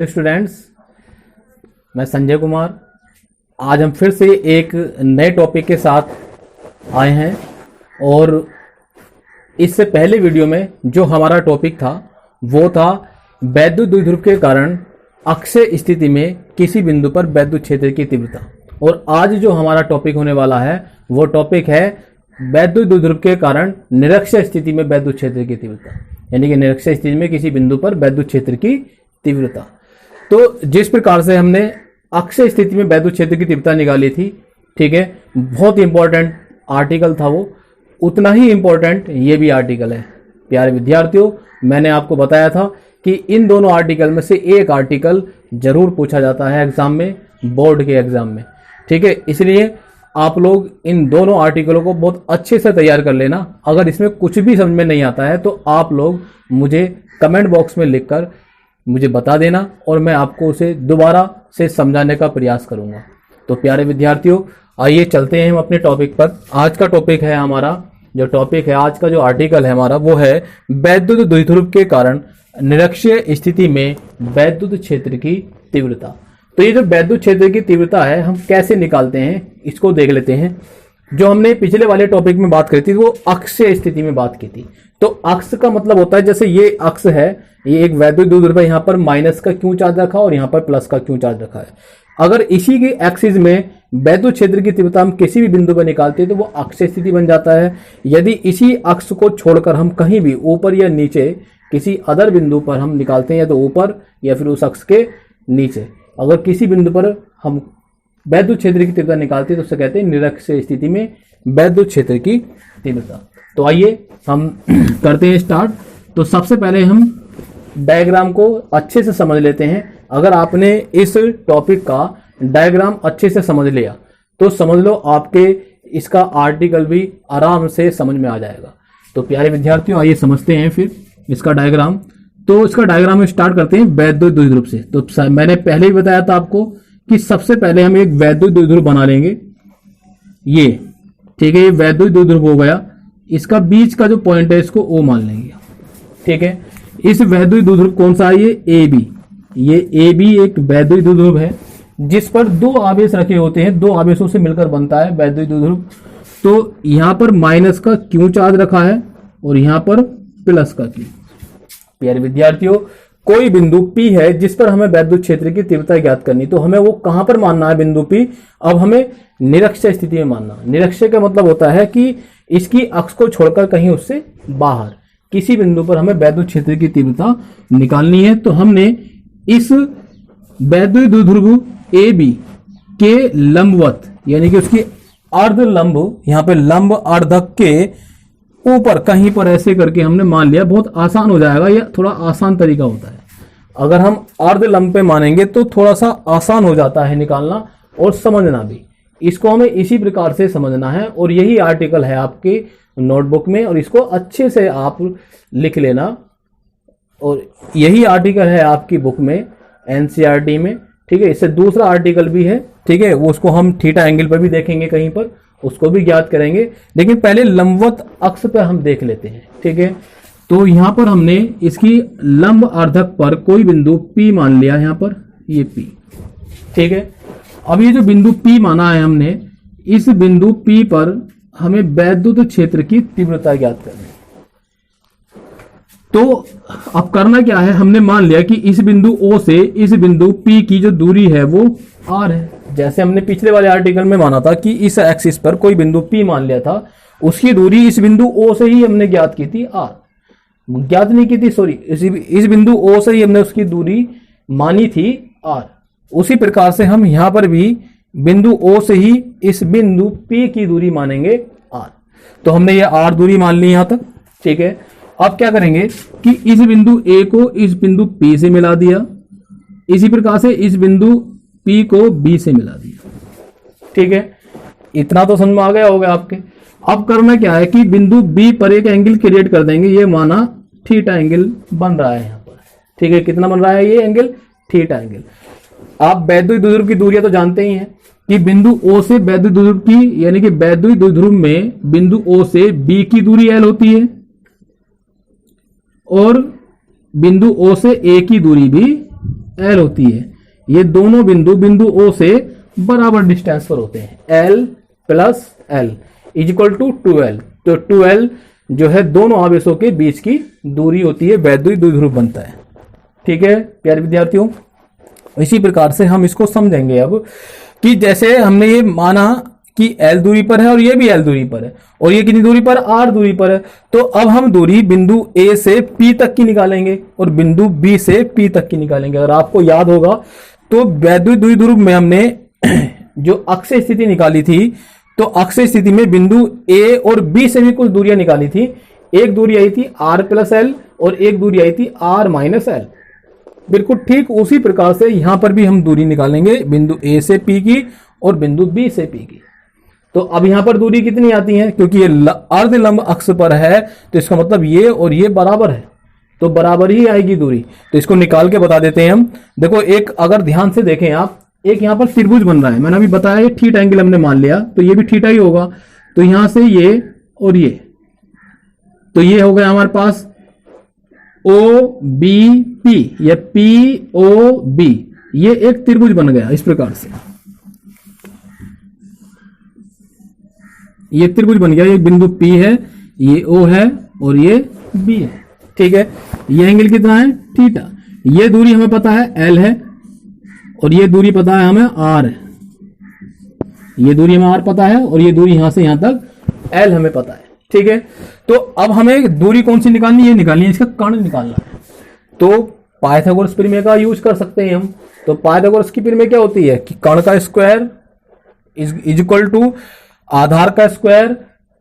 Students, मैं संजय कुमार। आज हम फिर से एक नए टॉपिक के साथ आए हैं और इससे पहले वीडियो में जो हमारा टॉपिक था वो था वैद्युत द्विध्रुव के कारण अक्षय स्थिति में किसी बिंदु पर वैद्युत क्षेत्र की तीव्रता। और आज जो हमारा टॉपिक होने वाला है वो टॉपिक है वैद्युत द्विध्रुव के कारण निरक्षीय स्थिति में वैद्युत क्षेत्र की तीव्रता, यानी कि निरक्षीय स्थिति में किसी बिंदु पर वैद्युत क्षेत्र की तीव्रता। तो जिस प्रकार से हमने अक्षय स्थिति में वैद्युत क्षेत्र की तीव्रता निकाली थी, ठीक है, बहुत इंपॉर्टेंट आर्टिकल था वो, उतना ही इंपॉर्टेंट ये भी आर्टिकल है। प्यारे विद्यार्थियों, मैंने आपको बताया था कि इन दोनों आर्टिकल में से एक आर्टिकल जरूर पूछा जाता है एग्जाम में, बोर्ड के एग्जाम में, ठीक है। इसलिए आप लोग इन दोनों आर्टिकलों को बहुत अच्छे से तैयार कर लेना। अगर इसमें कुछ भी समझ में नहीं आता है तो आप लोग मुझे कमेंट बॉक्स में लिखकर मुझे बता देना और मैं आपको उसे दोबारा से समझाने का प्रयास करूंगा। तो प्यारे विद्यार्थियों, आइए चलते हैं हम अपने टॉपिक पर। आज का टॉपिक है हमारा, जो टॉपिक है आज का जो आर्टिकल है हमारा वो है वैद्युत द्विध्रुव के कारण निरक्षीय स्थिति में वैद्युत क्षेत्र की तीव्रता। तो ये जो वैद्युत क्षेत्र की तीव्रता है हम कैसे निकालते हैं इसको देख लेते हैं। जो हमने पिछले वाले टॉपिक में बात करी थी वो अक्षीय स्थिति में बात की थी। तो अक्ष का मतलब होता है, जैसे ये अक्ष है, ये एक वैद्युत द्विध्रुव है, यहाँ पर माइनस का क्यू चार्ज रखा और यहाँ पर प्लस का क्यू चार्ज रखा है। अगर इसी की एक्सिस में वैद्युत क्षेत्र की तीव्रता हम किसी भी बिंदु पर निकालते हैं तो वो अक्षीय स्थिति बन जाता है। यदि इसी अक्ष को छोड़कर हम कहीं भी ऊपर या नीचे किसी अदर बिंदु पर हम निकालते हैं, या तो ऊपर या फिर उस अक्ष के नीचे, अगर किसी बिंदु पर हम वैद्युत क्षेत्र की तीव्रता निकालते हैं तो उसे कहते हैं निरक्षीय स्थिति में वैद्युत क्षेत्र की तीव्रता। तो आइए हम करते हैं स्टार्ट। तो सबसे पहले हम डायग्राम को अच्छे से समझ लेते हैं। अगर आपने इस टॉपिक का डायग्राम अच्छे से समझ लिया तो समझ लो आपके इसका आर्टिकल भी आराम से समझ में आ जाएगा। तो प्यारे विद्यार्थियों, आइए समझते हैं फिर इसका डायग्राम। तो इसका डायग्राम स्टार्ट करते हैं वैद्युत द्विध्रुव से। तो मैंने पहले ही बताया था आपको कि सबसे पहले हम एक वैद्युत द्विध्रुव बना लेंगे, ये, ठीक है, ये वैद्युत द्विध्रुव हो गया। इसका बीच का जो पॉइंट है इसको O मान लेंगे, ठीक है। इस वैद्युत द्विध्रुव कौन सा है? ये AB। ये AB एक वैद्युत द्विध्रुव है जिस पर दो आवेश रखे होते हैं, दो आवेशों से मिलकर बनता है वैद्युत द्विध्रुव। तो यहां पर माइनस का क्यू चार्ज रखा है और यहां पर प्लस का क्यू। प्यारे विद्यार्थियों, कोई बिंदु P है जिस पर हमें वैद्युत क्षेत्र की तीव्रता ज्ञात करनी, तो हमें वो कहां पर मानना है बिंदु P? अब हमें निरक्षीय स्थिति में मानना। निरक्षीय का मतलब होता है कि इसकी अक्ष को छोड़कर कहीं उससे बाहर किसी बिंदु पर हमें वैद्युत क्षेत्र की तीव्रता निकालनी है। तो हमने इस वैद्युत द्विध्रुव AB के लंबवत, यानी कि उसकी अर्ध लंब, यहाँ पे लंब अर्धक के ऊपर कहीं पर ऐसे करके हमने मान लिया। बहुत आसान हो जाएगा, यह थोड़ा आसान तरीका होता है। अगर हम अर्ध लंब पे मानेंगे तो थोड़ा सा आसान हो जाता है निकालना और समझना भी। इसको हमें इसी प्रकार से समझना है और यही आर्टिकल है आपके नोटबुक में और इसको अच्छे से आप लिख लेना। और यही आर्टिकल है आपकी बुक में, NCERT में, ठीक है। इससे दूसरा आर्टिकल भी है, ठीक है, वो उसको हम थीटा एंगल पर भी देखेंगे, कहीं पर उसको भी ज्ञात करेंगे। लेकिन पहले लंबवत अक्ष पर हम देख लेते हैं, ठीक है। तो यहां पर हमने इसकी लंब अर्धक पर कोई बिंदु P मान लिया, यहां पर ये P, ठीक है। अब ये जो बिंदु P माना है हमने, इस बिंदु P पर हमें वैद्युत क्षेत्र की तीव्रता ज्ञात करनी है। तो अब करना क्या है, हमने मान लिया कि इस बिंदु O से इस बिंदु P की जो दूरी है वो R है। जैसे हमने पिछले वाले आर्टिकल में माना था कि इस एक्सिस पर कोई बिंदु P मान लिया था, उसकी दूरी इस बिंदु O से ही हमने ज्ञात की थी, R ज्ञात नहीं की थी, सॉरी, इस बिंदु O से ही हमने उसकी दूरी मानी थी R। उसी प्रकार से हम यहां पर भी बिंदु O से ही इस बिंदु P की दूरी मानेंगे R। तो हमने ये R दूरी मान ली यहां तक, ठीक है। अब क्या करेंगे कि इस बिंदु A को इस बिंदु P से मिला दिया, इसी प्रकार से इस बिंदु P को B से मिला दिया, ठीक है। इतना तो समझ में आ गया होगा आपके। अब करना क्या है कि बिंदु B पर एक एंगल क्रिएट कर देंगे। ये माना थीटा एंगल बन रहा है यहां पर, ठीक है। कितना बन रहा है ये एंगल? Theta angle. आप वैद्युत द्विध्रुव की दूरियां तो जानते ही हैं कि बिंदु O से वैद्युत द्विध्रुव की, यानी कि वैद्युत द्विध्रुव में बिंदु O से B की दूरी L होती है और बिंदु O से A की दूरी भी L होती है, ये दोनों बिंदु O से बराबर डिस्टेंस पर होते हैं। L plus L is equal to 2L। तो 2L जो है दोनों आवेशों के बीच की दूरी होती है, वैद्युत द्विध्रुव बनता है। ठीक है प्यारे विद्यार्थियों, इसी प्रकार से हम इसको समझेंगे अब कि जैसे हमने ये माना कि L दूरी पर है और ये भी L दूरी पर है, और ये कितनी दूरी पर, R दूरी पर है। तो अब हम दूरी बिंदु A से P तक की निकालेंगे और बिंदु B से P तक की निकालेंगे। अगर आपको याद होगा तो वैद्युत द्विध्रुव में हमने जो अक्षीय स्थिति निकाली थी, तो अक्षीय स्थिति में बिंदु A और B से भी कुछ दूरियां निकाली थी। एक दूरी आई थी R प्लस L और एक दूरी आई थी R माइनस L। बिल्कुल ठीक उसी प्रकार से यहां पर भी हम दूरी निकालेंगे बिंदु A से P की और बिंदु B से P की। तो अब यहां पर दूरी कितनी आती है, क्योंकि ये अर्धलंब अक्ष पर है तो इसका मतलब ये और ये बराबर है, तो बराबर ही आएगी दूरी। तो इसको निकाल के बता देते हैं हम। देखो एक अगर ध्यान से देखें आप, एक यहां पर त्रिभुज बन रहा है, मैंने अभी बताया ये थीटा एंगल हमने मान लिया, तो ये भी थीटा ही होगा। तो यहां से ये और ये, तो ये हो गया हमारे पास OBP या POB, ये एक त्रिभुज बन गया इस प्रकार से। ये त्रिभुज बन गया, ये बिंदु P है, ये O है और ये B है। ठीक है, ये एंगल कितना है, थीटा। ये दूरी हमें पता है L है और ये दूरी पता है हमें R है। ये दूरी हमें R पता है और ये दूरी यहां से यहां तक L हमें पता है। ठीक है, तो अब हमें दूरी कौन सी निकालनी है, निकालनी है इसका कर्ण निकालना है। तो पाइथागोरस प्रमेय का यूज कर सकते हैं हम। तो पाइथागोरस की प्रमेय क्या होती है कि कर्ण का स्क्वायर इज इक्वल टू आधार का स्क्वायर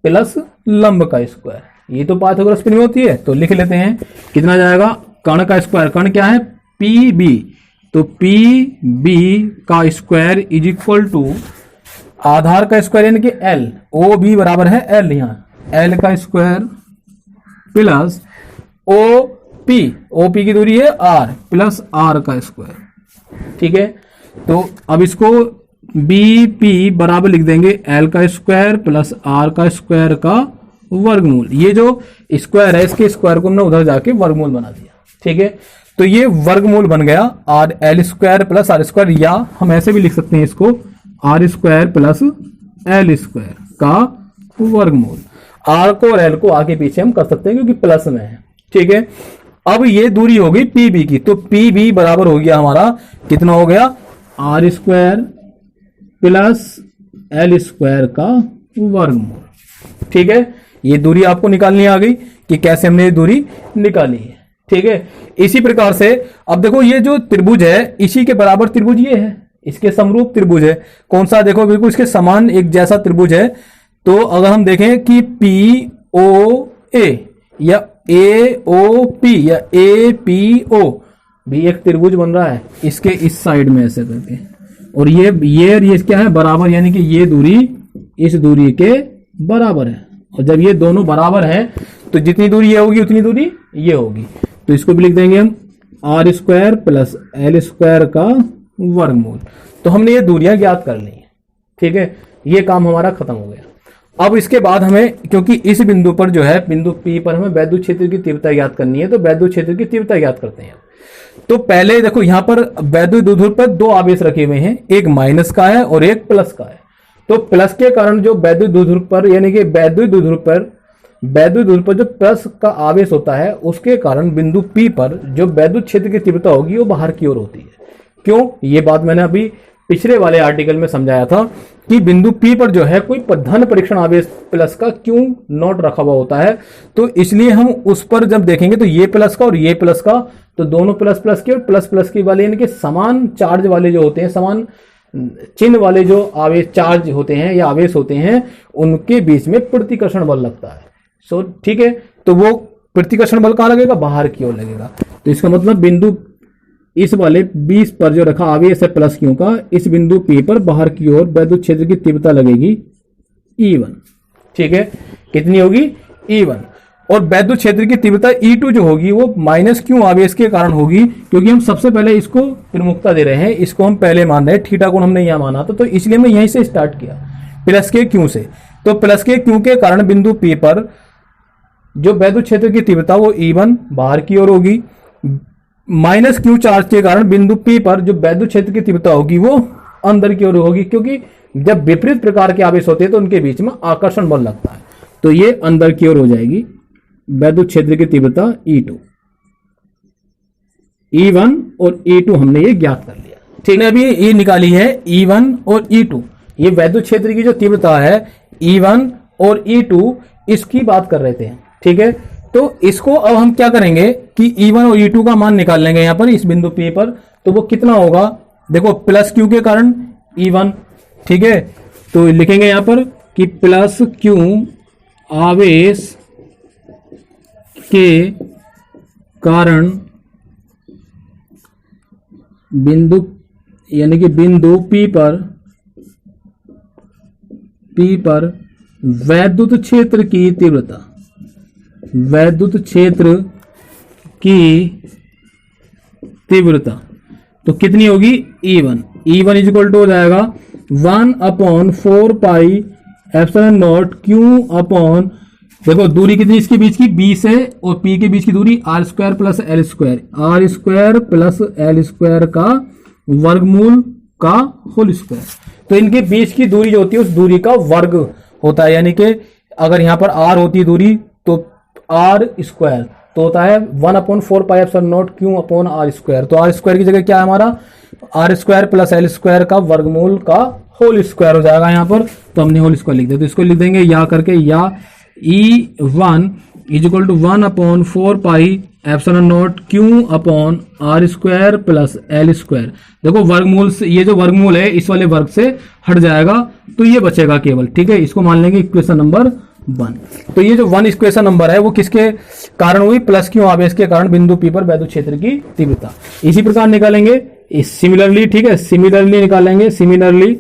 प्लस लंब का स्क्वायर, ये तो पाइथागोरस प्रमेय होती है। तो लिख लेते हैं कितना जाएगा, कर्ण का स्क्वायर, कर्ण क्या है PB, तो PB का स्क्वायर इज इक्वल टू आधार का स्क्वायर यानी कि L, OB बराबर है L, यहाँ L का स्क्वायर प्लस OP की दूरी है R प्लस R का स्क्वायर। ठीक है, तो अब इसको BP बराबर लिख देंगे L का स्क्वायर प्लस R का स्क्वायर का वर्गमूल। ये जो स्क्वायर है इसके स्क्वायर को हमने उधर जाके वर्गमूल बना दिया। ठीक है, तो ये वर्गमूल बन गया R L square plus R square, या हम ऐसे भी लिख सकते हैं इसको R square plus L square का वर्गमूल। R को और L को आगे पीछे हम कर सकते हैं क्योंकि प्लस में है। ठीक है, अब ये दूरी हो गई PB की, तो PB बराबर हो गया हमारा कितना हो गया, R square plus L square का वर्गमूल। ठीक है, ये दूरी आपको निकालनी आ गई कि कैसे हमने ये दूरी निकाली है। ठीक है, इसी प्रकार से अब देखो ये जो त्रिभुज है इसी के बराबर त्रिभुज ये है, इसके समरूप त्रिभुज है। कौन सा, देखो बिल्कुल इसके समान एक जैसा त्रिभुज है। तो अगर हम देखें कि POA या AOP या APO भी एक त्रिभुज बन रहा है इसके इस साइड में ऐसे करके, और ये क्या है, बराबर, यानी कि ये दूरी इस दूरी के बराबर है। और जब ये दोनों बराबर हैं तो जितनी दूरी ये होगी उतनी दूरी ये होगी। तो इसको भी लिख देंगे हम R square plus L square का वर्गमूल। तो हमने ये दूरियां ज्ञात कर ली। ठीक है, ये काम हमारा खत्म हो गया। अब इसके बाद हमें, क्योंकि इस बिंदु पर जो है बिंदु P पर हमें वैद्युत क्षेत्र की तीव्रता ज्ञात करनी है, तो वैद्युत क्षेत्र की तीव्रता ज्ञात करते हैं। तो पहले देखो यहां पर वैद्युत द्विध्रुव पर दो आवेश रखे हुए हैं, एक माइनस का है और एक प्लस का है। तो प्लस के कारण जो वैद्युत द्विध्रुव पर, यानी कि वैद्युत द्विध्रुव पर जो प्लस का आवेश होता है उसके कारण बिंदु P पर जो वैद्युत क्षेत्र की तीव्रता होगी वो बाहर की ओर होती है। क्यों, ये बात मैंने अभी पिछले वाले आर्टिकल में समझाया था कि बिंदु P पर जो है कोई धन परीक्षण आवेश प्लस का क्यों नॉट रखा हुआ होता है। तो इसलिए हम उस पर जब देखेंगे तो ये प्लस का और ये प्लस का, तो दोनों प्लस प्लस के और प्लस प्लस के वाले, यानी कि समान चार्ज वाले जो होते हैं, समान चिन्ह वाले जो आवेश चार्ज होते हैं या आवेश होते हैं, उनके बीच में प्रतिकर्षण बल लगता है। सो ठीक है, तो वो प्रतिकर्षण बल कहां लगेगा, बाहर की ओर लगेगा। तो इसका मतलब बिंदु इस वाले 20 पर जो रखा आवेश है प्लस क्यू का, इस बिंदु P पर बाहर की ओर वैद्युत क्षेत्र की तीव्रता लगेगी E1। ठीक है, कितनी होगी, E1। और वैद्युत क्षेत्र की तीव्रता E2 जो होगी वो माइनस क्यू आवेश के कारण होगी, क्योंकि हम सबसे पहले इसको प्रमुखता दे रहे हैं, इसको हम पहले मान रहे हैं, थीटा कोण हमने यहां माना था, तो इसलिए मैं यहीं से स्टार्ट किया प्लस के क्यू से। तो प्लस के क्यू के कारण बिंदु P पर जो वैद्युत क्षेत्र की तीव्रता वो E1 बाहर की ओर होगी, माइनस क्यू चार्ज के कारण बिंदु P पर जो वैद्युत क्षेत्र की तीव्रता होगी वो अंदर की ओर होगी, क्योंकि जब विपरीत प्रकार के आवेश होते हैं तो उनके बीच में आकर्षण बल लगता है, तो ये अंदर की ओर हो जाएगी वैद्युत क्षेत्र की तीव्रता E2। E1 और E2 हमने ये ज्ञात कर लिया, ठीक है। अभी ये निकाली है E1 और E2, ये वैद्युत क्षेत्र की जो तीव्रता है E1 और E2 इसकी बात कर रहे थे, ठीक है। तो इसको अब हम क्या करेंगे कि E1 और E2 का मान निकाल लेंगे यहां पर इस बिंदु P पर, तो वो कितना होगा, देखो प्लस Q के कारण E1, ठीक है। तो लिखेंगे यहां पर कि प्लस Q आवेश के कारण बिंदु यानी कि बिंदु P पर वैद्युत क्षेत्र की तीव्रता, वैद्युत क्षेत्र की तीव्रता तो कितनी होगी E1 इज इक्वल टू हो जाएगा 1/4 pi epsilon naught Q upon, देखो दूरी कितनी इसके बीच की 20 है और P के बीच की दूरी r² plus l² plus l² का वर्गमूल का होल स्क्वायर। तो इनके बीच की दूरी जो होती है उस दूरी का वर्ग होता है, यानी कि अगर यहां पर r होती है दूरी तो r² तो होता है 1/4 pi epsilon naught Q upon r²। तो r² की जगह क्या है हमारा r² प्लस l² का वर्गमूल का होल स्क्वायर हो जाएगा यहां पर, तो हमने होल स्क्वायर लिख दिया। तो इसको लिख देंगे या करके, या E1 is equal to 1/4 pi epsilon naught Q upon r² plus l²। देखो वर्गमूल से, ये जो वर्गमूल है इस वाले वर्ग से हट जाएगा तो ये बचेगा केवल, ठीक है। इसको मान लेंगे इक्वेशन नंबर 1। तो ये जो 1 इक्वेशन नंबर है वो किसके कारण हुई, प्लस Q आवेश के कारण बिंदु P पर वैद्युत क्षेत्र की तीव्रता। इसी प्रकार निकालेंगे सिमिलरली, ठीक है, सिमिलरली निकालेंगे, सिमिलरली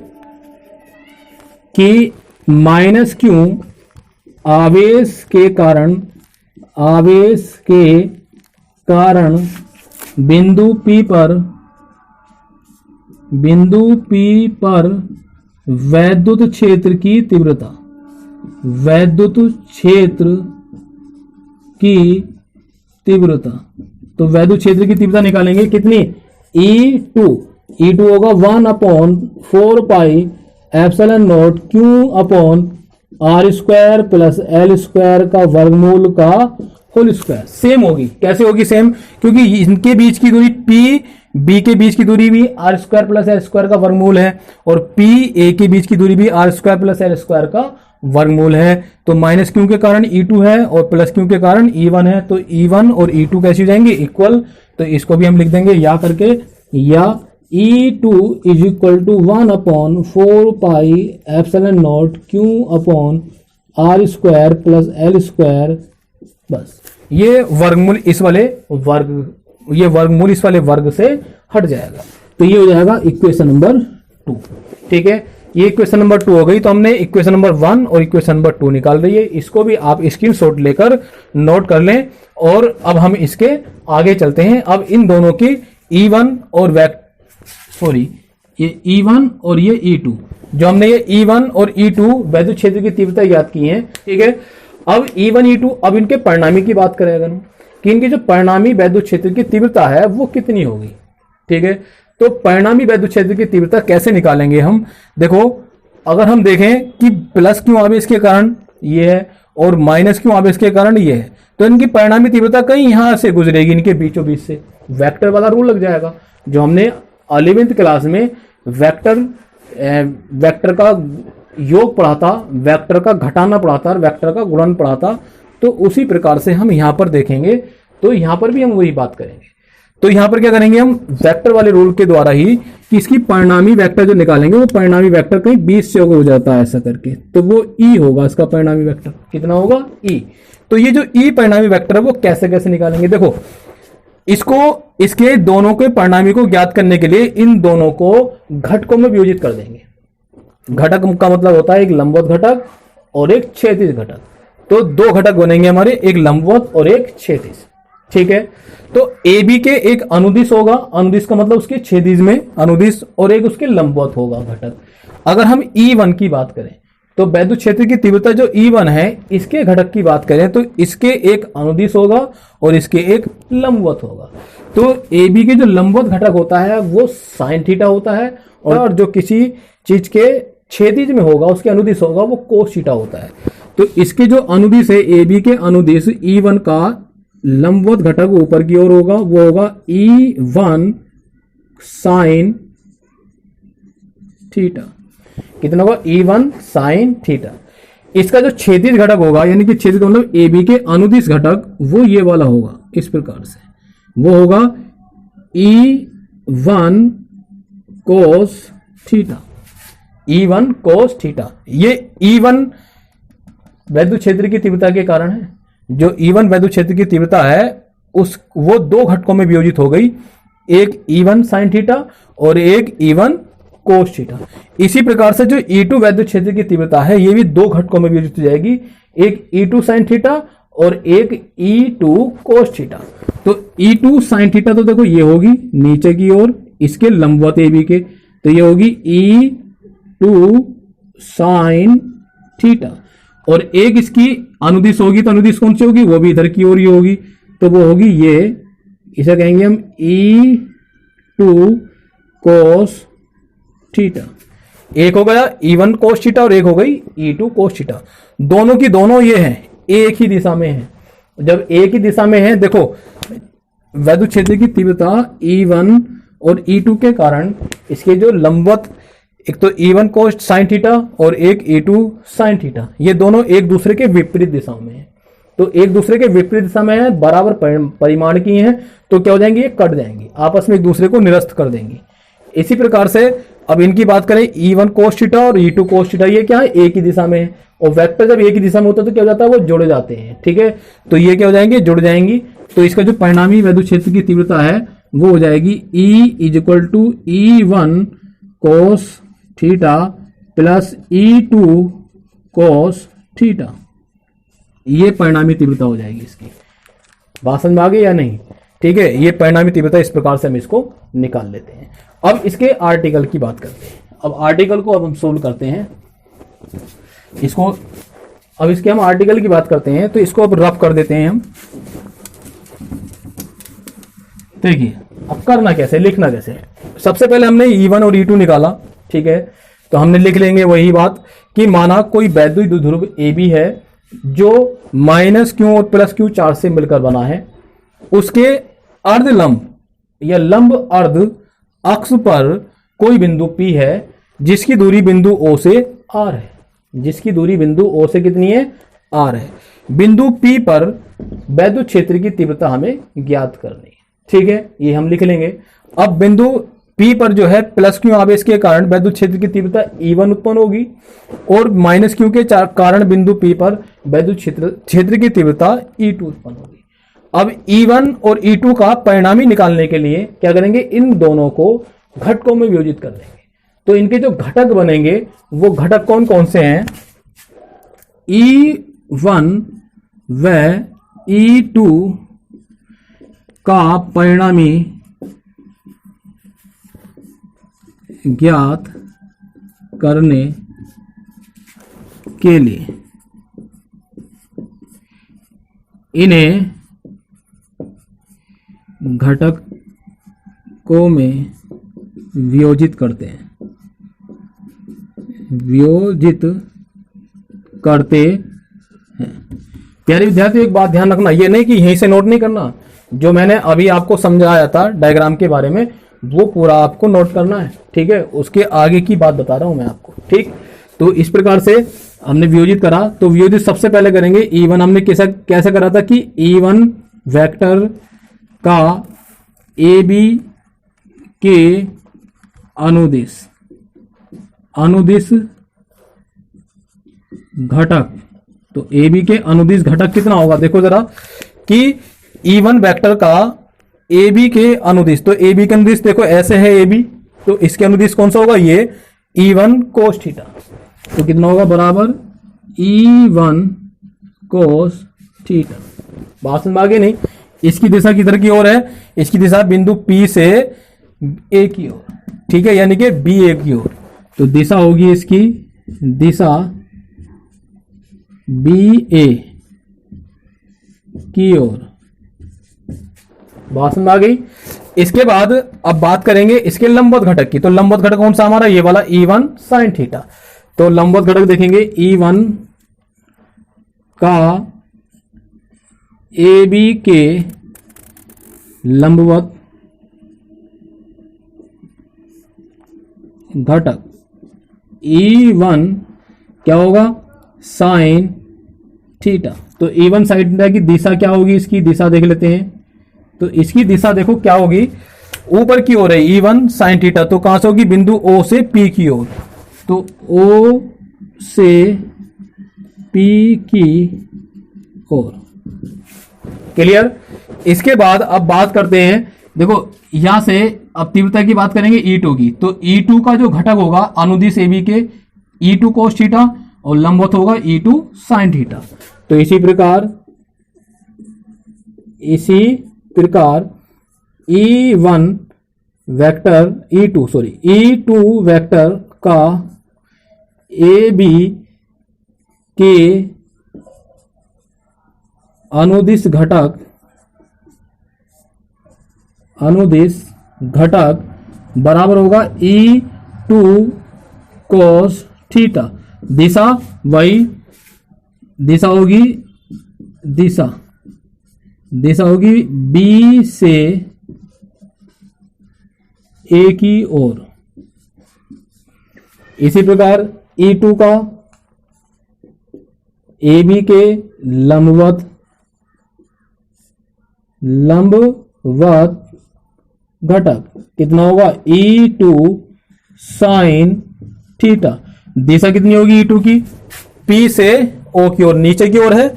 कि माइनस Q आवेश के कारण बिंदु P पर वैद्युत क्षेत्र की तीव्रता, वैद्युत क्षेत्र की तीव्रता, तो वैद्युत क्षेत्र की तीव्रता निकालेंगे कितनी, E2 होगा 1/4 pi epsilon naught Q upon r² plus l² का वर्गमूल का होल स्क्वायर। सेम होगी, कैसे होगी सेम, क्योंकि इनके बीच की दूरी P B के बीच की दूरी भी r² प्लस l² का वर्गमूल है और P A के बीच की दूरी भी r² प्लस l² का वर्गमूल है। तो माइनस Q के कारण E2 है और प्लस Q के कारण E1 है, तो E1 और E2 कैसे हो जाएंगे, इक्वल। तो इसको भी हम लिख देंगे या करके, या E2 is equal to 1/4 pi epsilon naught Q upon r² plus l²। बस ये वर्गमूल इस वाले वर्ग, ये वर्गमूल इस वाले वर्ग से हट जाएगा, तो ये हो जाएगा इक्वेशन नंबर 2, ठीक है। ये इक्वेशन नंबर 2 हो गई। तो हमने इक्वेशन नंबर 1 और इक्वेशन नंबर 2 निकाल रही है, इसको भी आप स्क्रीनशॉट लेकर नोट कर लें। और अब हम इसके आगे चलते हैं। अब इन दोनों की E1 और ये E1 और ये E2, जो हमने ये E1 और E2 वैद्युत क्षेत्र की तीव्रता याद की है, ठीक है। अब E1 E2, अब इनके परिणामी की बात करें अगर कि इनकी जो परिणामी वैद्युत क्षेत्र की तीव्रता है वो कितनी होगी, ठीक है। तो परिणामी वैद्युत क्षेत्र की तीव्रता कैसे निकालेंगे हम, देखो अगर हम देखें कि प्लस Q आवेश के कारण ये है और माइनस Q आवेश के कारण ये है, तो इनकी परिणामी तीव्रता कहीं यहां से गुजरेगी, इनके बीचों बीच से वेक्टर वाला रूल लग जाएगा, जो हमने 11वीं क्लास में वेक्टर का योग पढ़ा था, वेक्टर का घटाना पढ़ा था, वेक्टर का गुणन पढ़ा था। तो उसी प्रकार से हम यहां पर देखेंगे, तो यहां पर भी हम वही बात करेंगे। तो यहां पर क्या करेंगे हम, वेक्टर वाले रूल के द्वारा ही कि इसकी परिणामी वेक्टर जो निकालेंगे वो परिणामी वेक्टर कहीं 20 से हो जाता है ऐसा करके, तो वो E होगा, इसका परिणामी वेक्टर कितना होगा, E। तो ये जो E परिणामी वेक्टर है वो कैसे कैसे निकालेंगे, देखो इसको, इसके दोनों के परिणामी को ज्ञात करने के लिए इन दोनों को घटकों में विभाजित कर देंगे। घटक का मतलब होता है एक लंबवत घटक और एक क्षैतिज घटक। तो दो घटक बनेंगे हमारे, एक लंबवत और एक क्षैतिज, ठीक है। तो AB के एक अनुदिश होगा, अनुदिश का मतलब उसके क्षैतिज में अनुदिश, और एक उसके लंबवत होगा घटक। अगर हम E1 की बात करें तो वैद्युत क्षेत्र की तीव्रता जो E1 है, इसके घटक की बात करें तो इसके एक अनुदिश होगा और इसके एक लंबवत होगा। तो AB के जो लंबवत घटक होता है वो साइन थीटा होता है, और जो किसी चीज के क्षैतिज में होगा उसके अनुदिश होगा वो कोस थीटा होता है। तो इसके जो अनुदिश है, AB के अनुदिश E1 का लंबवत घटक ऊपर की ओर होगा, वो होगा E1 साइन थीटा। कितना होगा? E1 sine theta. इसका जो क्षैतिज घटक होगा, यानी कि क्षैतिज मतलब AB के अनुदिश घटक, वो ये वाला होगा इस प्रकार से, वो होगा E1 cos theta. E1 cos theta. ये E1 वैद्युत क्षेत्र की तीव्रता के कारण है। जो E1 वैद्युत क्षेत्र की तीव्रता है वो दो घटकों में वियोजित हो गई, एक E1 साइन थीटा और एक E1 कोस थीटा। इसी प्रकार से जो E2 वैद्युत क्षेत्र की तीव्रता है ये भी दो घटकों में वियोजित हो जाएगी, एक E2 साइन थीटा और एक E2 कोस थीटा। तो E2 साइन थीटा तो देखो ये होगी नीचे की ओर इसके लंबवत AB के, तो ये होगी E2 साइन थीटा, और एक इसकी अनुदिश होगी, तो अनुदिश कौन सी होगी? वो भी इधर की ओर ही होगी, तो वो होगी ये, इसे कहेंगे हम E2 कोस थीटा। एक हो गया E1 कोस थीटा और एक हो गई E2 कोस थीटा। दोनों की दोनों ये हैं, एक ही दिशा में है। जब एक ही दिशा में है, देखो वैद्युत क्षेत्र की तीव्रता E1 और E2 के कारण इसके जो लंबवत, एक तो E1 कोस साइन थीटा और एक E2 साइन थीटा, ये दोनों एक दूसरे के विपरीत दिशाओं में है। तो एक दूसरे के विपरीत दिशा में है, बराबर परिमाण की हैं, तो क्या हो जाएंगी? ये कट जाएंगी, आपस में एक दूसरे को निरस्त कर देंगी। इसी प्रकार से अब इनकी बात करें, E1 कोस थीटा और E2 कोस थीटा, ये क्या है? एक ही दिशा में है, और वेक्टर जब एक ही दिशा में होता है तो क्या हो जाता है? वो जुड़ जाते हैं। ठीक है, तो ये क्या हो जाएंगे? जुड़ जाएंगी। तो इसका जो परिणामी वैद्युत क्षेत्र की तीव्रता है वो हो जाएगी E=E1 कोस theta plus E2 cos theta. ये परिणामी तीव्रता हो जाएगी इसकी। बात समझ में आ गई या नहीं? ठीक है, ये परिणामी तीव्रता इस प्रकार से हम इसको निकाल लेते हैं। अब इसके आर्टिकल की बात करते हैं। अब आर्टिकल को अब हम सोल्व करते हैं इसको। अब इसके हम आर्टिकल की बात करते हैं, तो इसको अब रफ कर देते हैं हम। देखिए अब करना कैसे, लिखना कैसे। सबसे पहले हमने E1 और E2 निकाला, ठीक है, तो हमने लिख लेंगे वही बात कि माना कोई वैद्युत द्विध्रुव AB है जो -Q और +Q चार्ज से मिलकर बना है, उसके अर्धलंब या लंब अर्ध अक्ष पर कोई बिंदु P है जिसकी दूरी बिंदु O से R है। जिसकी दूरी बिंदु O से कितनी है? R है। बिंदु P पर वैद्युत क्षेत्र की तीव्रता हमें ज्ञात करनी है। ठीक है, ये हम लिख लेंगे। अब बिंदु P पर जो है +Q आवेश के कारण वैद्युत क्षेत्र की तीव्रता E1 उत्पन्न होगी, और -Q के कारण बिंदु P पर वैद्युत क्षेत्र की तीव्रता E2 उत्पन्न होगी। अब E1 और E2 का परिणामी निकालने के लिए क्या करेंगे? इन दोनों को घटकों में वियोजित कर देंगे। तो इनके जो घटक बनेंगे वो घटक कौन कौन से हैं? E1 व E2 का परिणामी ज्ञात करने के लिए इन्हें घटकों में वियोजित करते हैं। वियोजित करते हैं। प्यारे विद्यार्थियों, एक बात ध्यान रखना, ये नहीं कि यहीं से नोट नहीं करना। जो मैंने अभी आपको समझाया था डायग्राम के बारे में, वो पूरा आपको नोट करना है। ठीक है, उसके आगे की बात बता रहा हूं मैं आपको। ठीक, तो इस प्रकार से हमने वियोजित करा। तो वियोजित सबसे पहले करेंगे E1 हमने कैसे करा था कि E1 वेक्टर का AB के अनुदिश घटक, तो AB के अनुदिश घटक कितना होगा? देखो जरा कि E1 वेक्टर का AB के अनुदिश, तो AB के अनुदिश देखो ऐसे है AB, तो इसके अनुदिश कौन सा होगा? ये E1 कोस थीटा। तो कितना होगा? बराबर E1 कोस थीटा। बात समझ में आ गई नहीं? इसकी दिशा किधर की ओर है? इसकी दिशा बिंदु P से A की ओर। ठीक है, यानी कि BA की ओर। तो दिशा होगी इसकी, दिशा बी ए की ओर। बात समझ आ गई। इसके बाद अब बात करेंगे इसके लंबवत घटक की। तो लंबवत घटक कौन सा हमारा, ये वाला E1 साइन थीटा। तो लंबवत घटक देखेंगे E1 का ए बी के लंबवत घटक E1 क्या होगा, साइन थीटा। तो E1 साइन थीटा की दिशा क्या होगी, इसकी दिशा देख लेते हैं। तो इसकी दिशा देखो क्या होगी, ऊपर की ओर है E1 साइन थीटा। तो कहां से होगी, बिंदु O से P की ओर। तो O से P की ओर। क्लियर। इसके बाद अब बात करते हैं, देखो यहां से अब तीव्रता की बात करेंगे E2 की। तो E2 का जो घटक होगा अनुदिश AB के E2 cos थीटा और लंबवत होगा E2 sin थीटा। तो इसी प्रकार E1 वेक्टर E2 वेक्टर का AB के अनुदिश घटक बराबर होगा E2 cos थीटा। दिशा वही दिशा होगी, दिशा होगी B से A की ओर। इसी प्रकार E2 का AB के लंबवत घटक कितना होगा, E2 साइन थीटा। दिशा कितनी होगी E2 की, P से O की ओर, नीचे की ओर है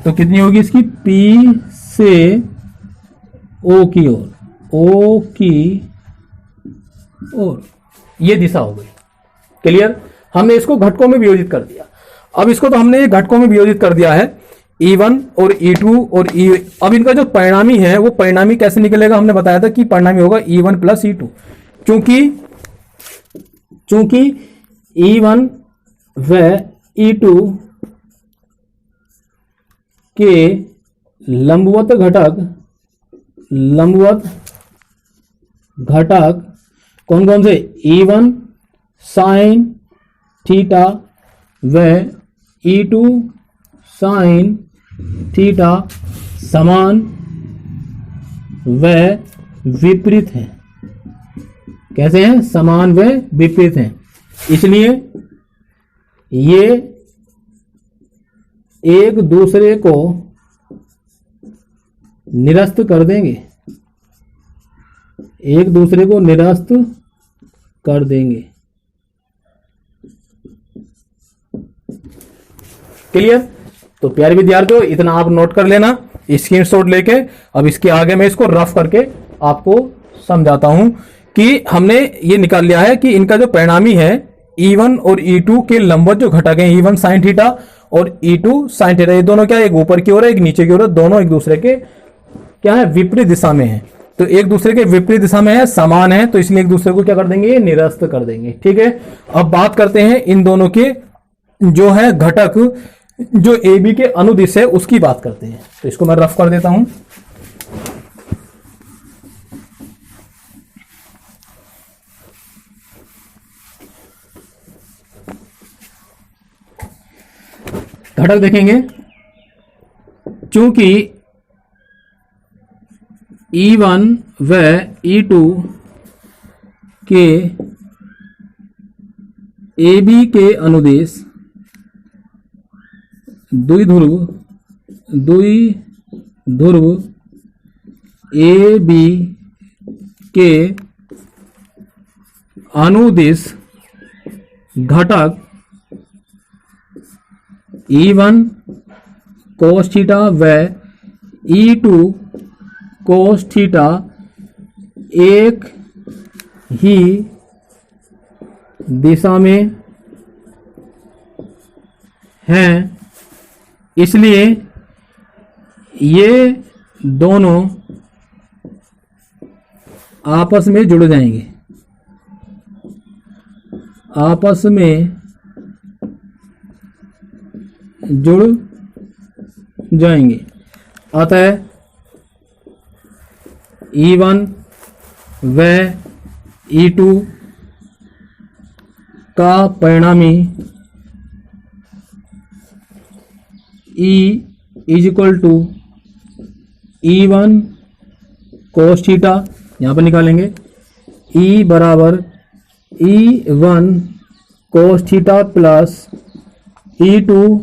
तो कितनी होगी इसकी, P से O की ओर, ये दिशा हो गई। क्लियर। हमने इसको घटकों में वियोजित कर दिया। अब इसको तो हमने घटकों में वियोजित कर दिया है, E1 और E2 और अब इनका जो परिणामी है वो परिणामी कैसे निकलेगा, हमने बताया था कि परिणामी होगा E1 प्लस E2। चूंकि E1 व E2 के लंबवत घटक कौन कौन से, E1 साइन थीटा व E2 साइन थीटा समान व विपरीत हैं। कैसे हैं, समान व विपरीत हैं। इसलिए ये एक दूसरे को निरस्त कर देंगे, क्लियर। तो प्यारे विद्यार्थियों, इतना आप नोट कर लेना स्क्रीनशॉट लेके। अब इसके आगे मैं इसको रफ करके आपको समझाता हूं कि हमने ये निकाल लिया है कि इनका जो परिणामी है E1 और E2 के लंबवत जो घटक हैं E1 sin थीटा और E2 sin थीटा, ये दोनों क्या है, एक ऊपर की ओर है एक नीचे की ओर है, दोनों एक दूसरे के क्या है, विपरीत दिशा में है। तो एक दूसरे के विपरीत दिशा में है, समान है, तो इसलिए एक दूसरे को क्या कर देंगे, निरस्त कर देंगे। ठीक है। अब बात करते हैं इन दोनों के जो है घटक जो AB के अनुदिश है उसकी बात करते हैं। तो इसको मैं रफ कर देता हूं। घटक देखेंगे, चूंकि E1 व E2 के AB के अनुदेश द्विध्रुव AB के अनुदिश घटक E1 cos थीटा व E2 cos थीटा एक ही दिशा में हैं, इसलिए ये दोनों आपस में जुड़ जाएंगे, जुड़ जाएंगे। अतः E1 व E2 का परिणामी E is equal to E1 cos theta, यहाँ पर निकालेंगे E बराबर E1 cos theta plus E2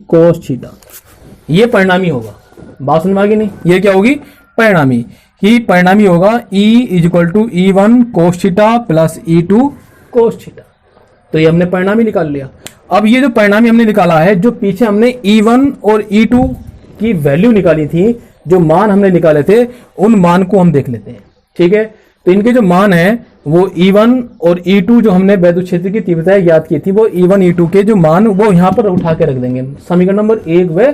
cos theta. ये परिणामी होगा। बात समझ में आ गई नहीं? ये क्या होगी? परिणामी। ही परिणामी होगा E is equal to E1 cos theta plus E2 cos theta. तो ये हमने परिणामी निकाल लिया। अब ये जो परिणामी हमने निकाला है, जो पीछे हमने E1 और E2 की वैल्यू निकाली थी, जो मान हमने निकाले थे, उन मान को हम देख लेते हैं। ठीक है, तो इनके जो मान है वो E1 और E2 जो हमने वैद्युत क्षेत्र की तीव्रता याद की थी, वो E1 E2 के जो मान वो यहां पर उठा के रख देंगे समीकरण नंबर 1 व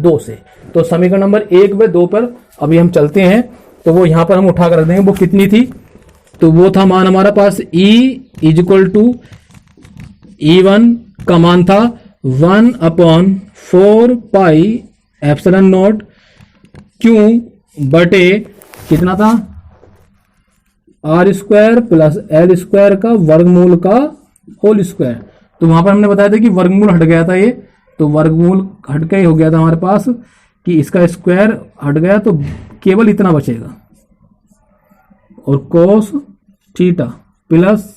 2 से। तो समीकरण नंबर 1 व 2 पर अभी हम चलते हैं, तो वो यहां पर हम उठा कर रख देंगे। वो कितनी थी? तो वो था मान हमारा पास E is equal to E1 का मान था 1/4 पाई एप्सिलॉन नॉट क्यू बटे कितना था? R square plus L square का वर्गमूल का होल स्क्वायर। तो वहां पर हमने बताया था कि वर्गमूल हट गया था ये, तो वर्गमूल हट के हो गया था हमारे पास कि इसका स्क्वायर हट गया, तो केवल इतना बचेगा। और कोस थीटा प्लस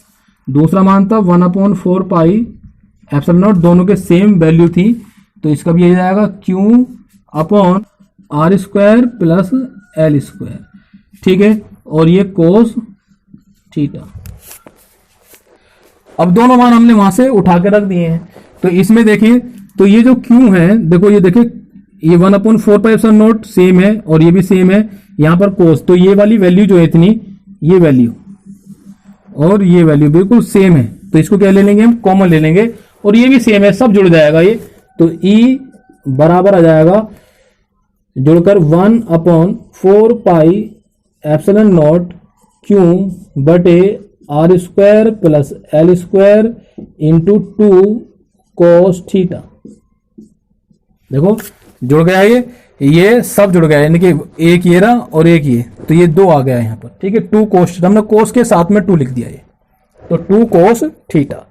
दूसरा मान था 1/4 पाई एप्सिलॉन नॉट, दोनों के सेम वैल्यू थी, तो इसका भी यही जाएगा Q upon R square plus L square. ठीक है, और ये कोस थीटा। अब दोनों मान हमने वहां से उठा के रख दिए हैं। तो इसमें देखिए, तो ये जो क्यू है, देखो ये देखिए, ये 1/4 पाई एप्सिलॉन नॉट सेम है और ये भी सेम है। यहां पर कोस, तो ये वाली वैल्यू जो है इतनी, ये वैल्यू और ये वैल्यू बिल्कुल सेम है, तो इसको क्या ले लेंगे हम? कॉमन ले लेंगे, और ये भी सेम है, सब जुड़ जाएगा ये। तो E बराबर आ जाएगा जुड़कर 1/4 पाई एप्सिलॉन नॉट क्यू बटे R square plus L square into 2 cos theta. देखो जुड़ गया, ये सब जुड़ गया, यानी कि एक ये रहा और एक ये, तो ये 2 आ गया यहाँ पर। ठीक है, 2 कोस थीटा, हमने कोस के साथ में 2 लिख दिया ये, तो 2 कोस थीटा।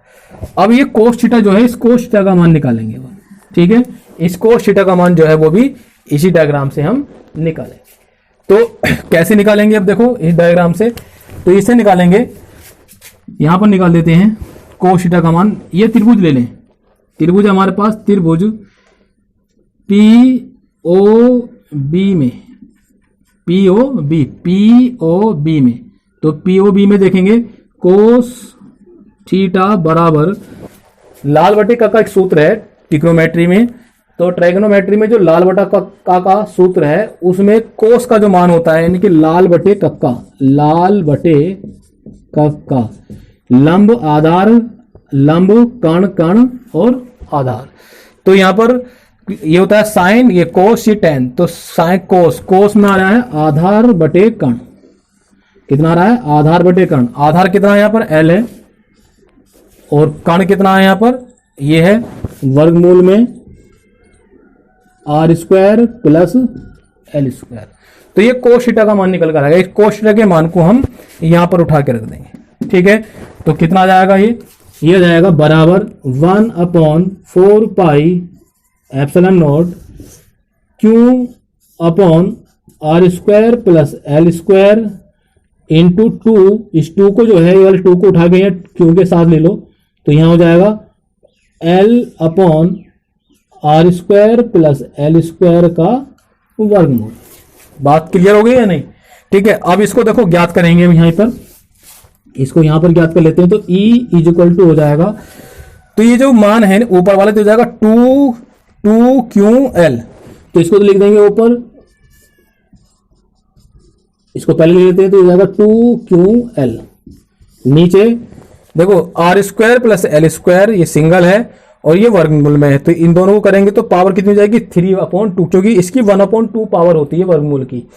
अब ये कोस थीटा जो है, इस कोस थीटा का मान निकालेंगे वो। ठीक है, इस कोस थीटा का मान जो है वो भी इसी डायग्राम से हम निकालेंगे। तो कैसे निकालेंगे? अब देखो इस डायग्राम से, तो इसे निकालेंगे, यहां पर निकाल देते हैं कोस थीटा का मान। ये त्रिभुज ले लें, त्रिभुज हमारे पास, त्रिभुज POB में, POB में, तो POB में देखेंगे कोस थीटा बराबर लाल बटे का एक सूत्र है ट्रिग्नोमेट्री में, तो ट्राइगोनोमेट्री में जो लाल बटा का सूत्र है, उसमें कोस का जो मान होता है, यानी कि लाल बटे कक्का, लंब आधार, लंब कण कण और आधार। तो यहां पर ये होता है साइन, ये कोस, ये टेन। तो साइन कोस में आ रहा है आधार बटे कण, कितना आ रहा है? आधार बटे कण। आधार कितना है यहाँ पर? L है, और कण कितना है यहाँ पर? ये है वर्गमूल में R square plus L square. तो ये कोस थीटा का मान निकल कर आएगा। इस कोस थीटा के मान को हम यहां पर उठा के रख देंगे। ठीक है, तो कितना आ जाएगा? ये आ जाएगा बराबर 1/4 pi epsilon naught Q upon R square plus L square into 2। इस 2 को जो है, ये वाले 2 को उठा के क्यू के साथ ले लो, तो यहां हो जाएगा L upon R square plus L square का वर्गमूल। बात क्लियर हो गई या नहीं? ठीक है, अब इसको देखो ज्ञात करेंगे हम यहां पर, इसको यहां पर ज्ञात कर लेते हैं। तो E इज इक्वल टू हो जाएगा, तो ये जो मान है ऊपर वाला तो हो जाएगा 2QL, तो इसको तो लिख देंगे ऊपर, इसको पहले लिख लेते हैं, तो हो जाएगा 2QL। नीचे देखो R square plus L square, ये सिंगल है और ये वर्गमूल में है, तो इन दोनों को करेंगे तो पावर कितनी हो जाएगी? 3/2, क्योंकि इसकी 1/2 पावर होती है वर्गमूल की।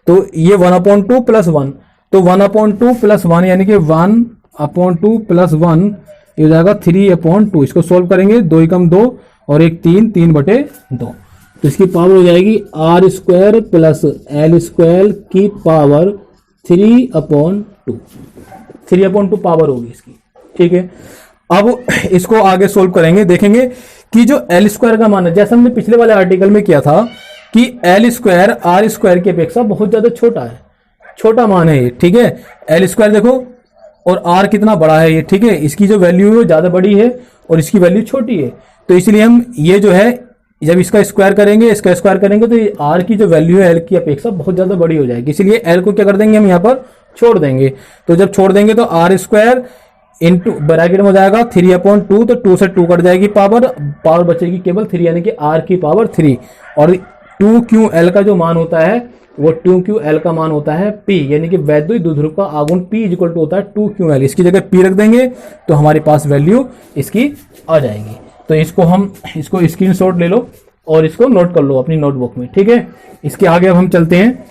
तो ये 1/2 प्लस 1, तो 1/2 प्लस 1 यानी कि 1/2 प्लस 1, ये हो जाएगा 3/2। इसको सोल्व करेंगे, 2 एकम 2 और एक 3/2। तो इसकी पावर हो जाएगी r² प्लस l² की पावर 3/2। 3/2 पावर होगी इसकी, ठीक है। अब इसको आगे सोल्व करेंगे, देखेंगे कि जो l² का मान है, जैसा हमने पिछले वाले आर्टिकल में किया था कि l² r² की अपेक्षा बहुत ज्यादा छोटा है, छोटा मान है ये, ठीक है। l² देखो और r कितना बड़ा है ये, ठीक है। इसकी जो वैल्यू है वो ज्यादा बड़ी है और इसकी वैल्यू छोटी है, तो इसलिए हम ये जो है जब इसका स्क्वायर करेंगे, इसका स्क्वायर करेंगे, तो ये r की जो वैल्यू है l की अपेक्षा बहुत ज्यादा बड़ी हो जाएगी, इसीलिए l को क्या कर देंगे हम यहाँ पर छोड़ देंगे। तो जब छोड़ देंगे तो r² इंटू ब्रैकेट में हो जाएगा 3/2, तो 2 से 2 कट जाएगी, पावर बचेगी केवल 3, यानी कि r की पावर 3। और 2ql का जो मान होता है वो 2ql का मान होता है p, यानी कि वैद्युत द्विध्रुव का आघूर्ण p इक्वल टू होता है 2ql। इसकी जगह p रख देंगे तो हमारे पास वैल्यू इसकी आ जाएगी। तो इसको स्क्रीनशॉट ले लो और इसको नोट कर लो अपनी नोटबुक में, ठीक है। इसके आगे अब हम चलते हैं।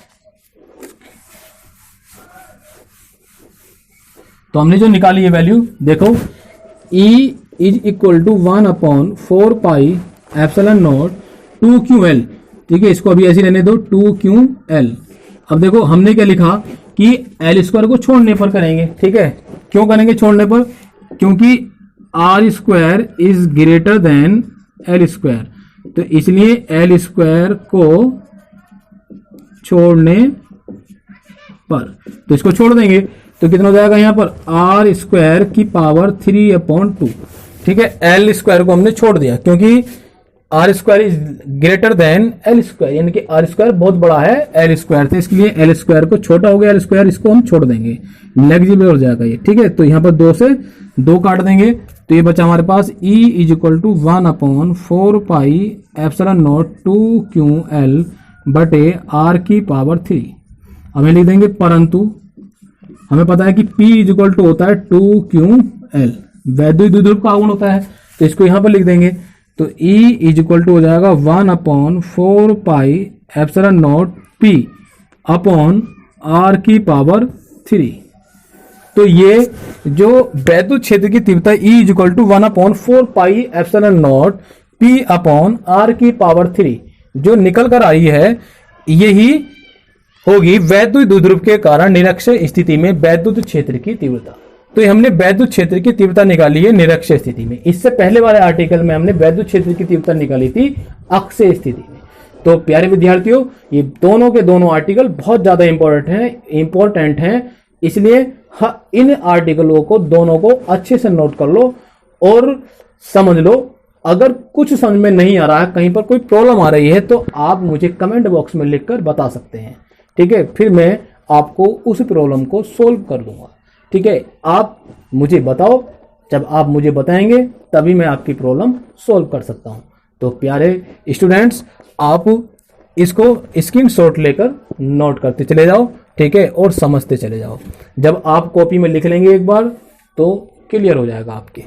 तो हमने जो निकाली है वैल्यू देखो, E is equal to 1/4 pi epsilon naught 2ql, ठीक है। इसको अभी ऐसे रहने दो 2ql। अब देखो हमने क्या लिखा कि l² को छोड़ने पर करेंगे, ठीक है। क्यों करेंगे छोड़ने पर? क्योंकि r² is greater than l², तो इसलिए l² को छोड़ने पर, तो इसको छोड़ देंगे तो कितना हो जाएगा यहाँ पर r² की पावर 3/2, ठीक है। l² को हमने छोड़ दिया क्योंकि r² is greater than l², यानी कि r² बहुत बड़ा है l², तो इसके लिए l² को छोटा हो गया l², इसको हम छोड़ देंगे, नेग्लिजिबल हो जाएगा ये, ठीक है। तो यहाँ पर 2 से 2 काट देंगे तो ये बचा हमारे पास E is equal to 1/4 pi epsilon naught 2ql बटे r की पावर 3। हमें लिख देंगे परंतु हमें पता है कि P इज इक्वल टू होता है 2ql, वैद्युत द्विध्रुव का आघूर्ण होता है, तो इसको यहां पर लिख देंगे। तो E इज इक्वल टू हो जाएगा 1/4 pi epsilon naught P upon r की पावर 3। तो ये जो वैद्युत क्षेत्र की तीव्रता E is equal to 1/4 pi epsilon naught P upon r की पावर 3 जो निकल कर आई है, यही होगी वैद्युत द्विध्रुव के कारण निरक्षीय स्थिति में वैद्युत क्षेत्र की तीव्रता। तो ये हमने वैद्युत क्षेत्र की तीव्रता निकाली है निरक्षीय स्थिति में। इससे पहले वाले आर्टिकल में हमने वैद्युत क्षेत्र की तीव्रता निकाली थी अक्षीय स्थिति में। तो प्यारे विद्यार्थियों, ये दोनों के दोनों आर्टिकल बहुत ज्यादा इंपॉर्टेंट हैं, इसलिए इन आर्टिकलों को दोनों को अच्छे से नोट कर लो और समझ लो। अगर कुछ समझ में नहीं आ रहा है, कहीं पर कोई प्रॉब्लम आ रही है, तो आप मुझे कमेंट बॉक्स में लिखकर बता सकते हैं, ठीक है। फिर मैं आपको उस प्रॉब्लम को सोल्व कर दूंगा, ठीक है। आप मुझे बताओ, जब आप मुझे बताएंगे तभी मैं आपकी प्रॉब्लम सोल्व कर सकता हूं। तो प्यारे स्टूडेंट्स, आप इसको स्क्रीनशॉट लेकर नोट करते चले जाओ, ठीक है, और समझते चले जाओ। जब आप कॉपी में लिख लेंगे एक बार तो क्लियर हो जाएगा आपके।